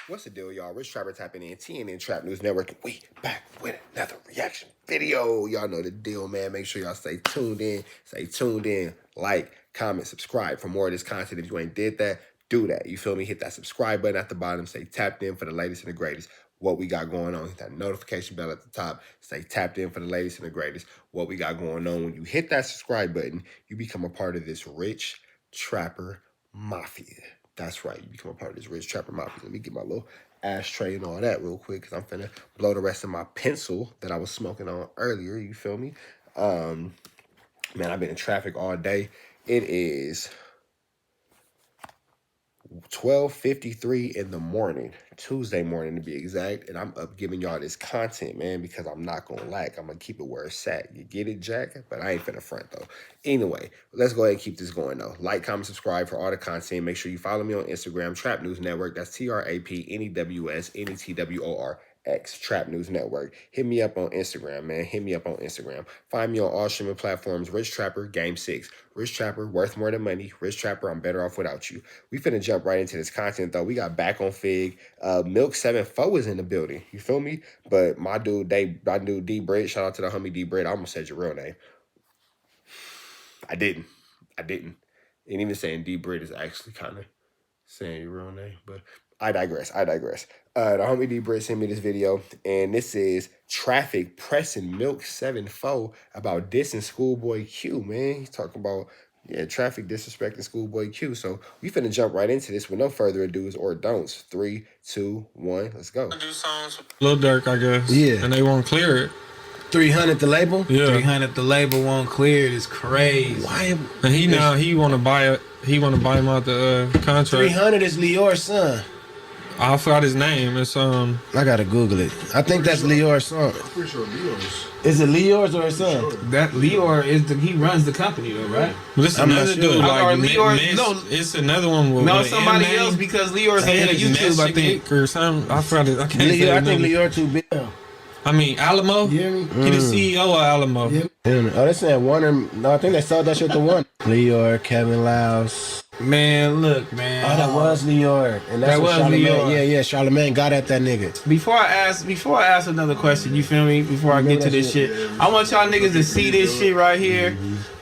What's the deal, y'all? Rich Trapper tapping in TNN Trap News Network. And we back with another reaction video. Y'all know the deal, man. Make sure y'all stay tuned in. Stay tuned in. Like, comment, subscribe for more of this content. If you ain't did that, do that. You feel me? Hit that subscribe button at the bottom. Stay tapped in for the latest and the greatest. What we got going on. Hit that notification bell at the top. Stay tapped in for the latest and the greatest. What we got going on. When you hit that subscribe button, you become a part of this Rich Trapper Mafia. That's right. You become a part of this Rich Trapper Mafia. Let me get my little ashtray and all that real quick because I'm finna blow the rest of my pencil that I was smoking on earlier. You feel me? Man, I've been in traffic all day. It is 12:53 in the morning, Tuesday morning to be exact, and I'm up giving y'all this content, man, because I'm not gonna lack. I'm gonna keep it where it's at. You get it, Jack? But I ain't finna front though. Anyway, let's go ahead and keep this going though. Like, comment, subscribe for all the content. Make sure you follow me on Instagram, Trap News Network. That's TRAPNEWSNETWORX. Trap News Network. Hit me up on Instagram, man. Hit me up on Instagram. Find me on all streaming platforms. Rich Trapper, Game 6. Rich Trapper, worth more than money. Rich Trapper, I'm better off without you. We finna jump right into this content, though. We got Bacc on Fig. Milk 74 is in the building. You feel me? But my dude D Bread, shout out to the homie D Bread. I almost said your real name. I didn't. And even saying D Bread is actually kind of saying your real name, but I digress. The homie D Bread sent me this video, and this is Traffic pressing Milk 74 about dissing Schoolboy Q, man. He's talking about, Traffic disrespecting Schoolboy Q. So we finna jump right into this with no further ado's or don'ts. 3, 2, 1, let's go. Do songs Lil Durk, I guess. Yeah. And they won't clear it. 300 the label? Yeah. 300 the label won't clear it. It's crazy. Why? And he want to buy it. He want to buy him out the contract. 300 is Lior's son. I forgot his name. It's I gotta Google it. I think that's Lior's son. I'm pretty sure Lior's. Is it Lior's or his son? Sure. That Lior is he runs the company though, right? But this I'm another not sure. dude like Lior, no, it's another one with no with somebody M-name. else because Lior's head of YouTube, I think. Or something. I forgot it. I can't say Lior, I his think name. Lior too big. I mean Alamo. You hear me? He the CEO of Alamo. Yeah. Oh, they saying Warner. No, I think they sold that shit to one. Lior, Kevin Louse. Man, look, man. Oh, that was Lior, and that's what Charlamagne. Yeah, Charlamagne got at that nigga. Before I ask another question, you feel me? Before I get to this shit, I want y'all niggas to see this shit right here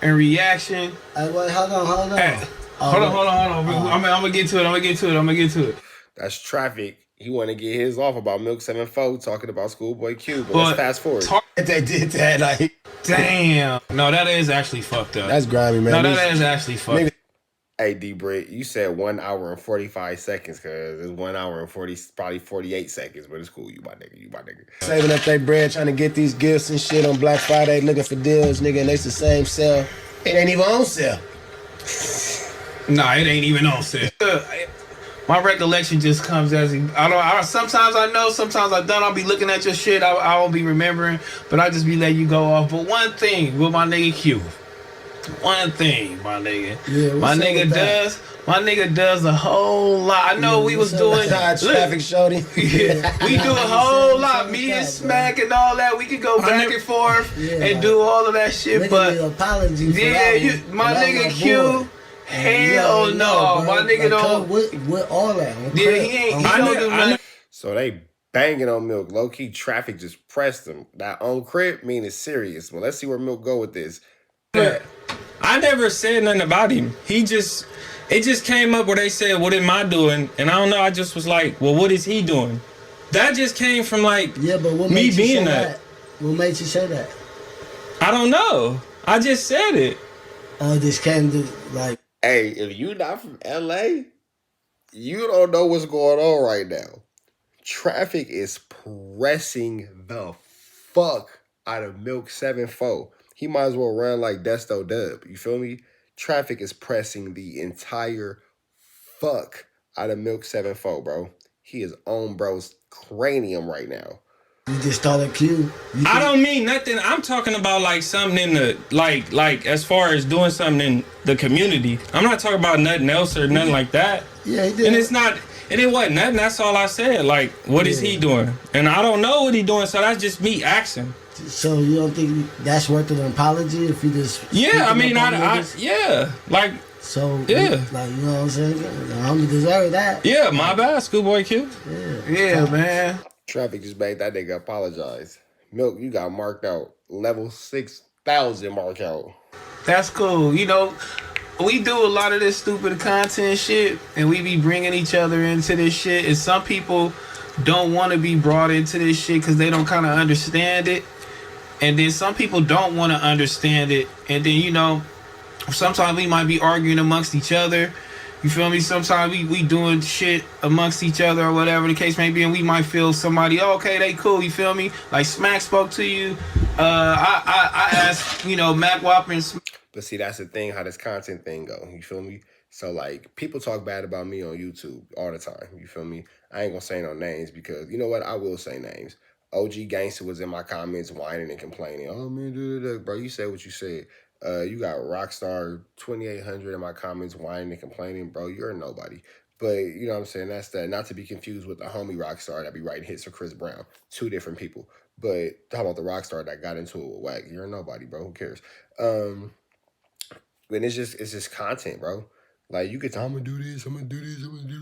in reaction. Hey, wait, hold on. Hey, hold on. I'm gonna get to it. That's Traffic. He want to get his off about Milk 74 talking about Schoolboy Q. But let's fast forward. They did that, like, damn. No, that is actually fucked up. That's grimy, man. No, that is actually fucked up. Hey, D Britt, you said 1 hour and 45 seconds because it's 1 hour and probably 48 seconds, but it's cool. You my nigga. Saving up their bread, trying to get these gifts and shit on Black Friday, looking for deals, nigga, and they the same sale. It ain't even on sale. Nah, it ain't even on sale. My recollection just comes as sometimes I know, sometimes I don't. I'll be looking at your shit, I won't be remembering, but I just be letting you go off. But one thing with my nigga Q. One thing, my nigga. Yeah, my nigga does a whole lot. I know we was doing traffic shorty. Yeah, we do a whole lot. Me and Smack and all that. We could go back and forth and do all of that shit. But apology for my nigga Q. Hell no, my nigga don't. With all that. Yeah, he don't do nothing. So they banging on Milk. Low key Traffic just pressed him. That on crib mean it's serious. Well, let's see where Milk go with this. I never said nothing about him. It just came up where they said, "What am I doing?" And I don't know. I just was like, "Well, what is he doing?" That just came from like but what me made you being say that. What made you say that? I don't know. I just said it. Oh, this came to like. Hey, if you not from LA, you don't know what's going on right now. Traffic is pressing the fuck out of Milk 74. He might as well run like Desto Dub. You feel me? Traffic is pressing the entire fuck out of Milk 74, bro. He is on bro's cranium right now. You just started Q. I don't mean nothing. I'm talking about like something in the like as far as doing something in the community. I'm not talking about nothing else or nothing like that. Yeah, he did. And it wasn't nothing. That's all I said. Like, what is he doing? And I don't know what he doing. So that's just me asking. So you don't think that's worth an apology if you just? Yeah, I mean, yeah, like So Yeah. like, you know what I'm saying? I don't deserve that. Yeah, my bad, Schoolboy Q. Yeah, man. Traffic just made that nigga apologize. Milk, you got marked out. Level 6,000 mark out. That's cool. You know, we do a lot of this stupid content shit, and we be bringing each other into this shit. And some people don't want to be brought into this shit because they don't kind of understand it. And then some people don't want to understand it. And then, you know, sometimes we might be arguing amongst each other. You feel me? Sometimes we doing shit amongst each other or whatever the case may be, and we might feel somebody, oh, okay, they cool. You feel me? Like Smack spoke to you. I asked, you know, Mac Whopper and But see, that's the thing, how this content thing go. You feel me? So, like, people talk bad about me on YouTube all the time. You feel me? I ain't gonna say no names because, you know what? I will say names. OG Gangster was in my comments whining and complaining. Oh, man, bro, you said what you said. You got Rockstar 2800 in my comments whining and complaining. Bro, you're a nobody. But, you know what I'm saying? That's that. Not to be confused with the homie Rockstar that be writing hits for Chris Brown. Two different people. But talking about the Rockstar that got into it with Wack. You're a nobody, bro. Who cares? And it's just content, bro. Like, you could tell, I'm gonna do this, I'm gonna do this, I'm gonna do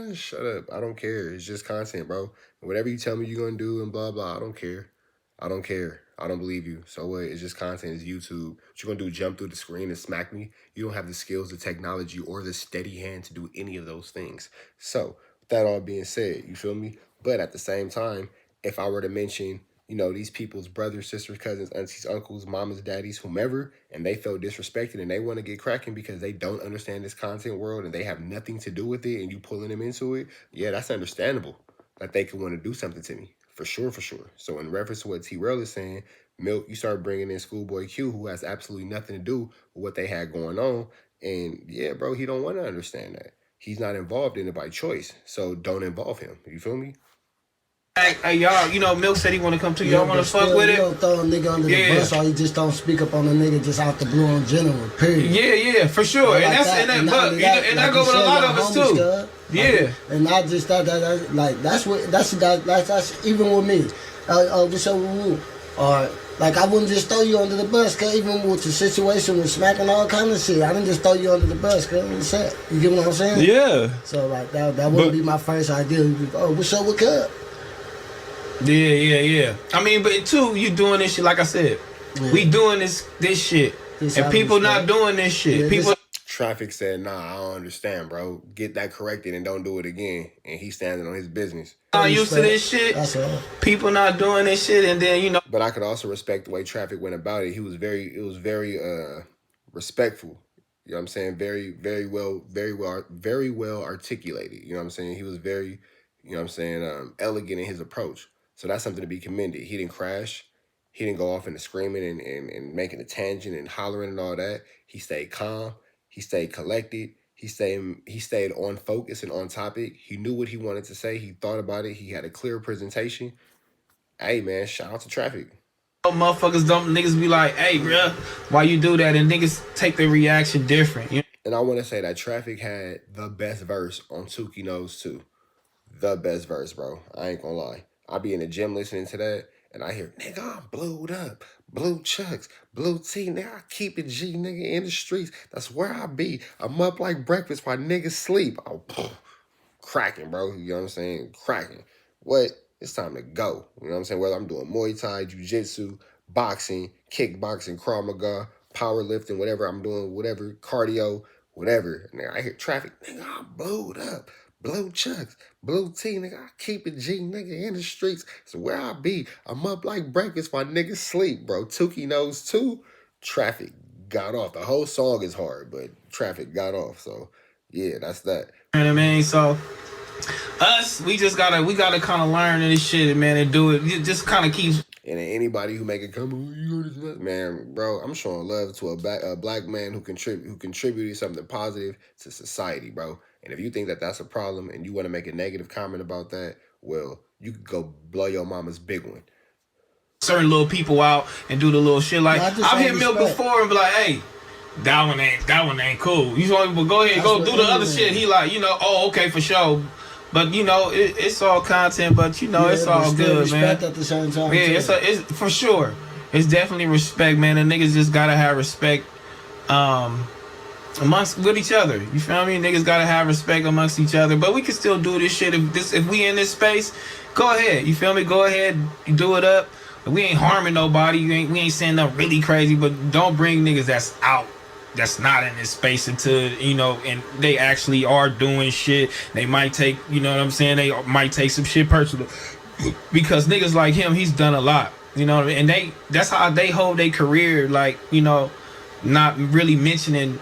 this. Shut up. I don't care. It's just content, bro. Whatever you tell me you're gonna do and blah, blah, I don't care. I don't care. I don't believe you. So what? It's just content. It's YouTube. What you gonna do? Jump through the screen and smack me? You don't have the skills, the technology, or the steady hand to do any of those things. So, with that all being said, you feel me? But at the same time, if I were to mention, you know, these people's brothers, sisters, cousins, aunties, uncles, mamas, daddies, whomever, and they felt disrespected and they want to get cracking because they don't understand this content world and they have nothing to do with it and you pulling them into it, yeah, that's understandable. That they could want to do something to me. For sure, for sure. So in reference to what T-Rail is saying, Milk, you start bringing in Schoolboy Q, who has absolutely nothing to do with what they had going on. And yeah, bro, he don't want to understand that. He's not involved in it by choice. So don't involve him. You feel me? hey, y'all, you know, Milk said he want to come to y'all. Want to fuck with You it? don't throw a nigga under the bus, or you just don't speak up on a nigga just out the blue in general. Period. Yeah, for sure. Like and that's that, and that, but you know, and that go with a lot of us too. Yeah. And I just thought that like that's even with me. What's up with you? Or like I wouldn't just throw you under the bus, cause even with the situation with smacking all kind of shit, I didn't just throw you under the bus, cause what's up? You get what I'm saying? Yeah. So like that wouldn't be my first idea. Oh, what's up with Cub? Yeah. I mean, but too, you doing this shit, like I said, we doing this shit, and people not doing this shit. People. Traffic said, nah, I don't understand, bro. Get that corrected and don't do it again. And he's standing on his business. Not used to this shit. That's all. People not doing this shit, and then, you know. But I could also respect the way Traffic went about it. It was very respectful. You know what I'm saying? Very well articulated. You know what I'm saying? He was very, you know what I'm saying, elegant in his approach. So that's something to be commended. He didn't crash. He didn't go off into screaming and making a tangent and hollering and all that. He stayed calm. He stayed collected. He stayed on focus and on topic. He knew what he wanted to say. He thought about it. He had a clear presentation. Hey, man, shout out to Traffic. Motherfuckers niggas be like, hey, bruh, why you do that? And niggas take their reaction different. You know? And I want to say that Traffic had the best verse on Tuki Knows too. The best verse, bro. I ain't gonna lie. I be in the gym listening to that, and I hear, nigga, I'm blued up. Blue chucks, blue tea, nigga, I keep it G, nigga, in the streets. That's where I be. I'm up like breakfast while niggas sleep. Oh, cracking, bro. You know what I'm saying? Cracking. What? It's time to go. You know what I'm saying? Whether I'm doing Muay Thai, Jiu-Jitsu, boxing, kickboxing, Krav Maga, powerlifting, whatever I'm doing, whatever, cardio, whatever. Nigga, I hear Traffic, nigga, I'm blued up. Blue chucks, blue tea, nigga, I keep it G, nigga, in the streets. It's where I be. I'm up like breakfast while niggas sleep, bro. Tuki Knows too. Traffic got off. The whole song is hard, but Traffic got off. So, yeah, that's that. You know what I mean? So, us, we gotta kind of learn this shit, man, and do it. It just kind of keeps. And anybody who make a comment, man, bro, I'm showing love to a black man who contributed something positive to society, bro. And if you think that that's a problem and you want to make a negative comment about that, well, you could go blow your mama's big one. Certain little people out and do the little shit like I've hit Milk before and be like, hey, that one ain't cool. You want to go ahead and go do the other shit. He like, you know, oh, okay, for sure. But you know, it's all content. But you know, it's all good, man. Respect at the same time. Yeah, it's for sure. it's definitely respect, man. The niggas just gotta have respect amongst with each other. You feel me? Niggas gotta have respect amongst each other. But we can still do this shit if we in this space. Go ahead. You feel me? Go ahead, do it up. We ain't harming nobody. We ain't saying nothing really crazy. But don't bring niggas that's not in this space until, you know, and they actually are doing shit. They might take, you know what I'm saying? They might take some shit personal. Because niggas like him, he's done a lot. You know what I mean? And that's how they hold their career, like, you know, not really mentioning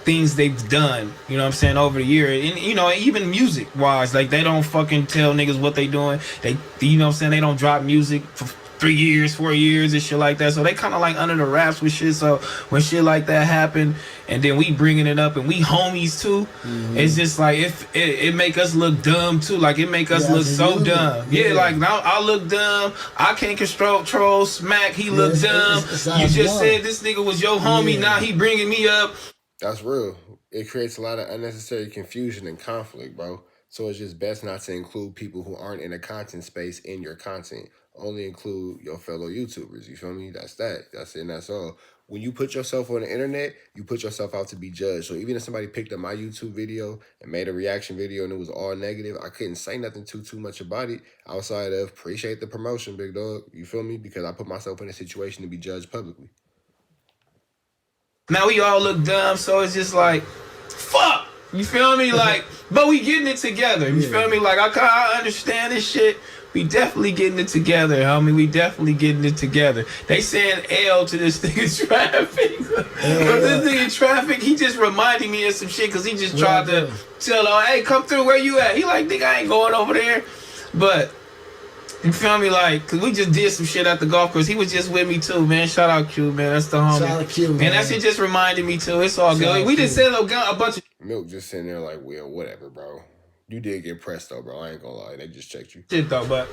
things they've done, you know what I'm saying, over the year. And, you know, even music wise, like, they don't fucking tell niggas what they doing. They, you know what I'm saying, they don't drop music for 3 years, 4 years and shit like that. So they kind of like under the wraps with shit. So when shit like that happen, and then we bringing it up and we homies too, it's just like it make us look dumb too. Like, it make us look so dumb. Yeah, like, now I look dumb. I can't control Smack. He look dumb. You just said this nigga was your homie. Now he bringing me up. That's real. It creates a lot of unnecessary confusion and conflict, bro. So it's just best not to include people who aren't in the content space in your content. Only include your fellow YouTubers. You feel me? That's that. That's it, and that's all. When you put yourself on the internet, you put yourself out to be judged. So even if somebody picked up my YouTube video and made a reaction video and it was all negative, I couldn't say nothing too much about it outside of appreciate the promotion, big dog. You feel me? Because I put myself in a situation to be judged publicly. Now we all look dumb, so it's just like, fuck. You feel me? Like, but we getting it together. You feel me? Like, I understand this shit. We definitely getting it together, homie. We definitely getting it together. They saying L to this nigga Traffic. This nigga Traffic, he just reminded me of some shit because he just tried to tell her, hey, come through, where you at? He like, nigga, I ain't going over there. But, you feel me? Like, because we just did some shit at the golf course. He was just with me too, man. Shout out Q, man. That's the homie. Shout out Q, man. And that shit just reminded me too. It's all good. We just said a bunch of Milk just sitting there like, well, whatever, bro. You did get pressed though, bro. I ain't gonna lie. They just checked you. shit though,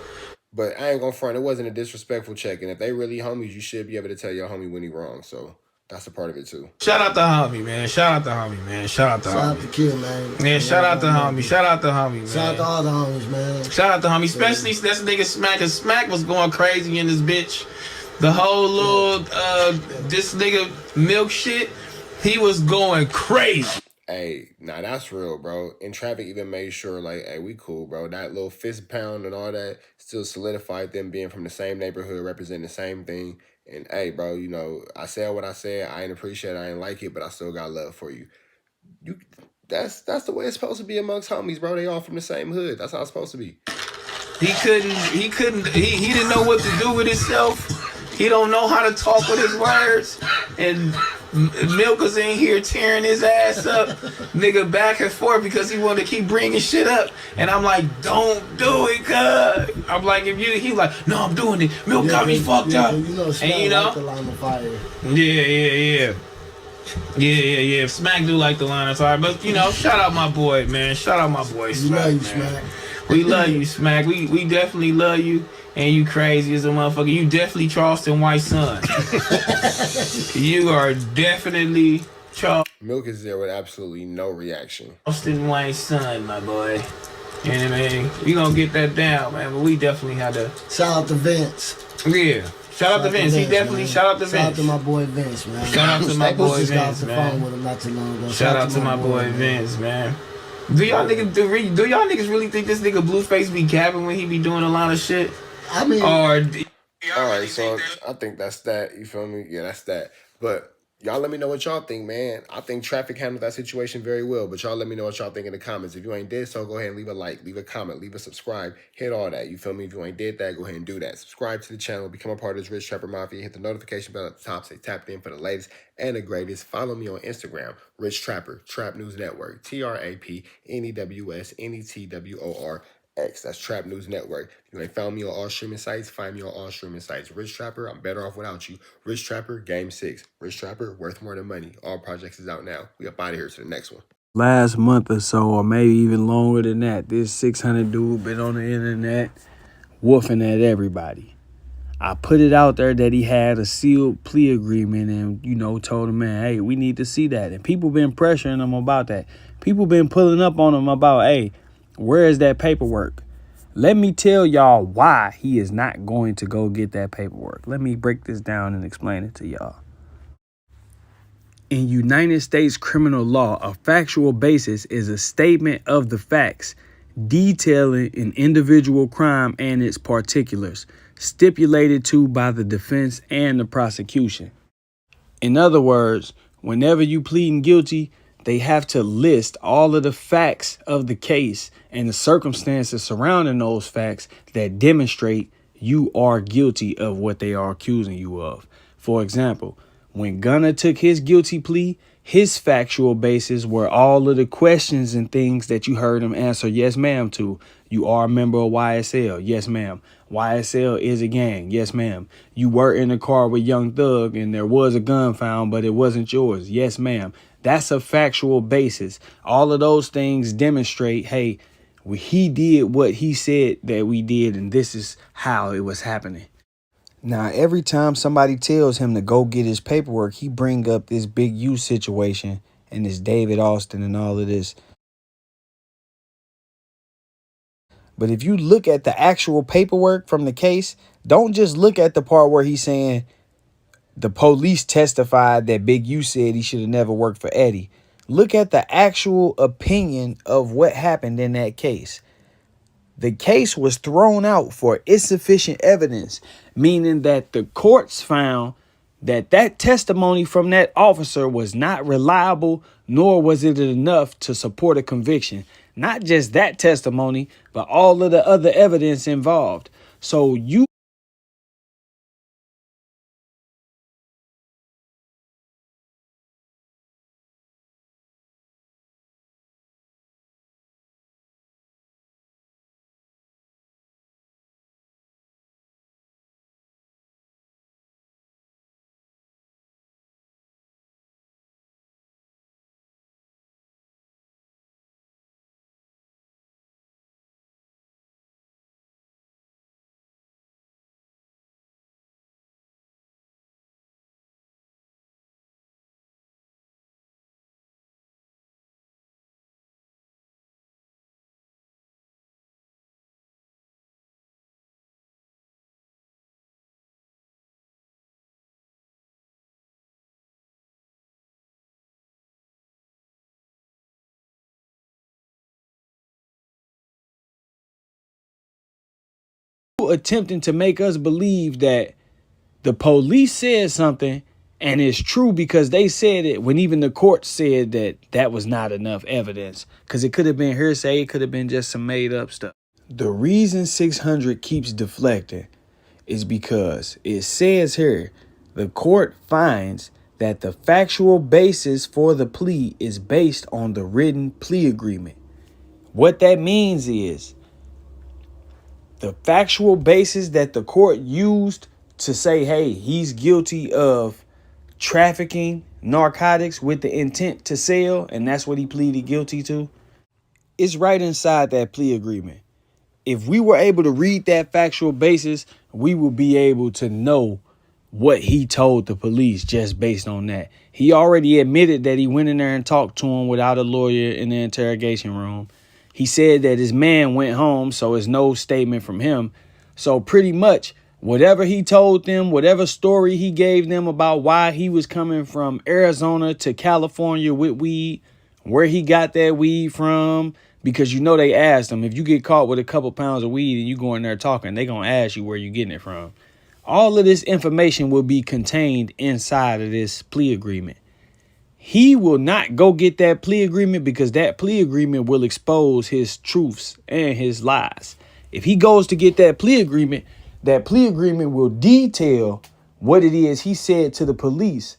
But I ain't gonna front. It wasn't a disrespectful check. And if they really homies, you should be able to tell your homie when he wrong. So that's a part of it too. shout out to homie, man. Shout out to homie, man. Shout out to Shout out homie. to Q, man. Man, shout out to homie. Shout out to homie, man. Shout out to all the homies, man. Shout out to homie. Especially that's nigga Smack. Cause Smack was going crazy in this bitch. The whole little this nigga Milk shit, he was going crazy. Hey, nah, that's real, bro. And Traffic even made sure, like, hey, we cool, bro. That little fist pound and all that still solidified them being from the same neighborhood, representing the same thing. And, hey, bro, you know, I said what I said. I ain't appreciate it. I ain't like it, but I still got love for you. That's the way it's supposed to be amongst homies, bro. They all from the same hood. That's how it's supposed to be. He didn't know what to do with himself. He don't know how to talk with his words. And Milk was in here tearing his ass up, nigga, back and forth because he wanted to keep bringing shit up. And I'm like, don't do it, cuz. I'm like, he like, no, I'm doing it. Milk got me fucked up. You know, and you know, like the line of fire. Yeah. Smack do like the line of fire. But, you know, shout out my boy, man. Shout out my boy, Smack. We love you, man. Smack. We love you, Smack. We definitely love you. And you crazy as a motherfucker. You definitely Charleston White son. You are definitely Milk is there with absolutely no reaction. Charleston White son, my boy. You know what I mean? We gonna get that down, man. But we definitely had to. Shout out to Vince. Yeah. Shout out to Vince. He definitely man. shout out to Vince. Shout out to my boy Vince, man. Shout out to my boy Just got off Vince, the man. phone with him not too long ago. Shout out to my boy Vince, man. Do y'all niggas really think this nigga Blueface be capping when he be doing a lot of shit? I mean, All right, so I think that's that. You feel me? Yeah, that's that. But y'all let me know what y'all think, man. I think Traffic handled that situation very well. But y'all let me know what y'all think in the comments. If you ain't did so, go ahead and leave a like, leave a comment, leave a subscribe, hit all that. You feel me? If you ain't did that, go ahead and do that. Subscribe to the channel, become a part of this Rich Trapper Mafia, hit the notification bell at the top, say tapped in for the latest and the greatest. Follow me on Instagram, Rich Trapper, Trap News Network, TRAPNEWS NETWOR. X. That's Trap News Network. If you ain't found me on all streaming sites, find me on all streaming sites. Rich Trapper, I'm better off without you. Rich Trapper, Game 6. Rich Trapper, worth more than money. All projects is out now. We up out of here to the next one. Last month or so, or maybe even longer than that, this 600 dude been on the internet woofing at everybody. I put it out there that he had a sealed plea agreement and, you know, told him, man, hey, we need to see that. And people been pressuring him about that. People been pulling up on him about, hey, where is that paperwork? Let me tell y'all why he is not going to go get that paperwork. Let me break this down and explain it to y'all. In United States criminal law, a factual basis is a statement of the facts detailing an individual crime and its particulars, stipulated to by the defense and the prosecution. In other words, whenever you pleading guilty, they have to list all of the facts of the case and the circumstances surrounding those facts that demonstrate you are guilty of what they are accusing you of. For example, when Gunna took his guilty plea, his factual basis were all of the questions and things that you heard him answer yes ma'am to. You are a member of YSL. Yes ma'am. YSL is a gang. Yes ma'am. You were in a car with Young Thug and there was a gun found, but it wasn't yours. Yes ma'am. That's a factual basis. All of those things demonstrate, hey, he did what he said that we did, and this is how it was happening. Now, every time somebody tells him to go get his paperwork, he bring up this Big U situation and this David Austin and all of this. But if you look at the actual paperwork from the case, don't just look at the part where he's saying the police testified that Big U said he should have never worked for Eddie. Look at the actual opinion of what happened in that case. The case was thrown out for insufficient evidence, meaning that the courts found that that testimony from that officer was not reliable, nor was it enough to support a conviction. Not just that testimony, but all of the other evidence involved. So you attempting to make us believe that the police said something and it's true because they said it when even the court said that that was not enough evidence, because it could have been hearsay, it could have been just some made up stuff. The reason 600 keeps deflecting is because it says here the court finds that the factual basis for the plea is based on the written plea agreement. What that means is the factual basis that the court used to say, hey, he's guilty of trafficking narcotics with the intent to sell, and that's what he pleaded guilty to, it's right inside that plea agreement. If we were able to read that factual basis, we would be able to know what he told the police just based on that. He already admitted that he went in there and talked to him without a lawyer in the interrogation room. He said that his man went home, so it's no statement from him. So pretty much whatever he told them, whatever story he gave them about why he was coming from Arizona to California with weed, where he got that weed from, because you know they asked him, if you get caught with a couple pounds of weed and you go in there talking, they gonna ask you where you getting it from. All of this information will be contained inside of this plea agreement. He will not go get that plea agreement because that plea agreement will expose his truths and his lies. If he goes to get that plea agreement will detail what it is he said to the police.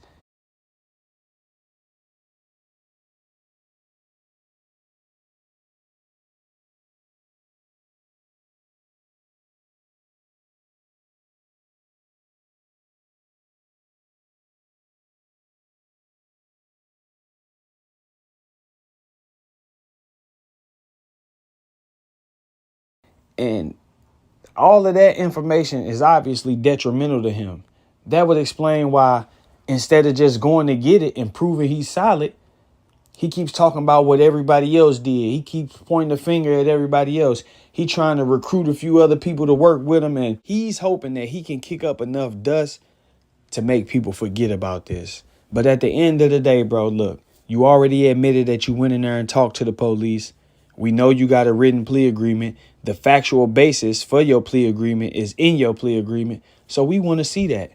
And all of that information is obviously detrimental to him. That would explain why instead of just going to get it and proving he's solid, He keeps talking about what everybody else did. He keeps pointing the finger at everybody else. He trying to recruit a few other people to work with him, and he's hoping that he can kick up enough dust to make people forget about this. But at the end of the day, bro, look, you already admitted that you went in there and talked to the police. We know you got a written plea agreement. The factual basis for your plea agreement is in your plea agreement. So we want to see that.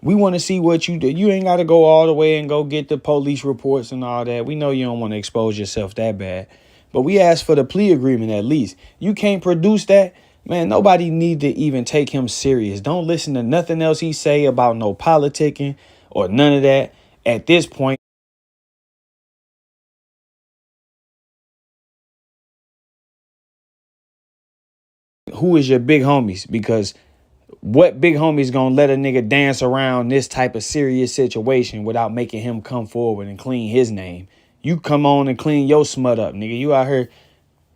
We want to see what you do. You ain't got to go all the way and go get the police reports and all that. We know you don't want to expose yourself that bad. But we asked for the plea agreement at least. You can't produce that. Man, nobody need to even take him serious. Don't listen to nothing else he say about no politicking or none of that. At this point, who is your big homies? Because what big homie's gonna let a nigga dance around this type of serious situation without making him come forward and clean his name? You come on and clean your smut up, nigga. You out here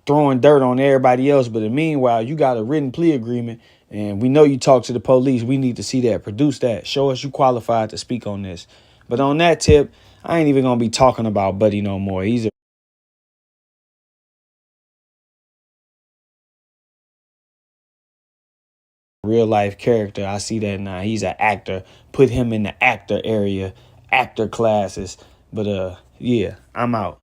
throwing dirt on everybody else, but in the meanwhile, you got a written plea agreement, and we know you talk to the police. We need to see that. Produce that. Show us you qualified to speak on this. But on that tip, I ain't even gonna be talking about Buddy no more. He's a real life character. I see that now. He's an actor. Put him in the actor area, actor classes. But yeah, I'm out.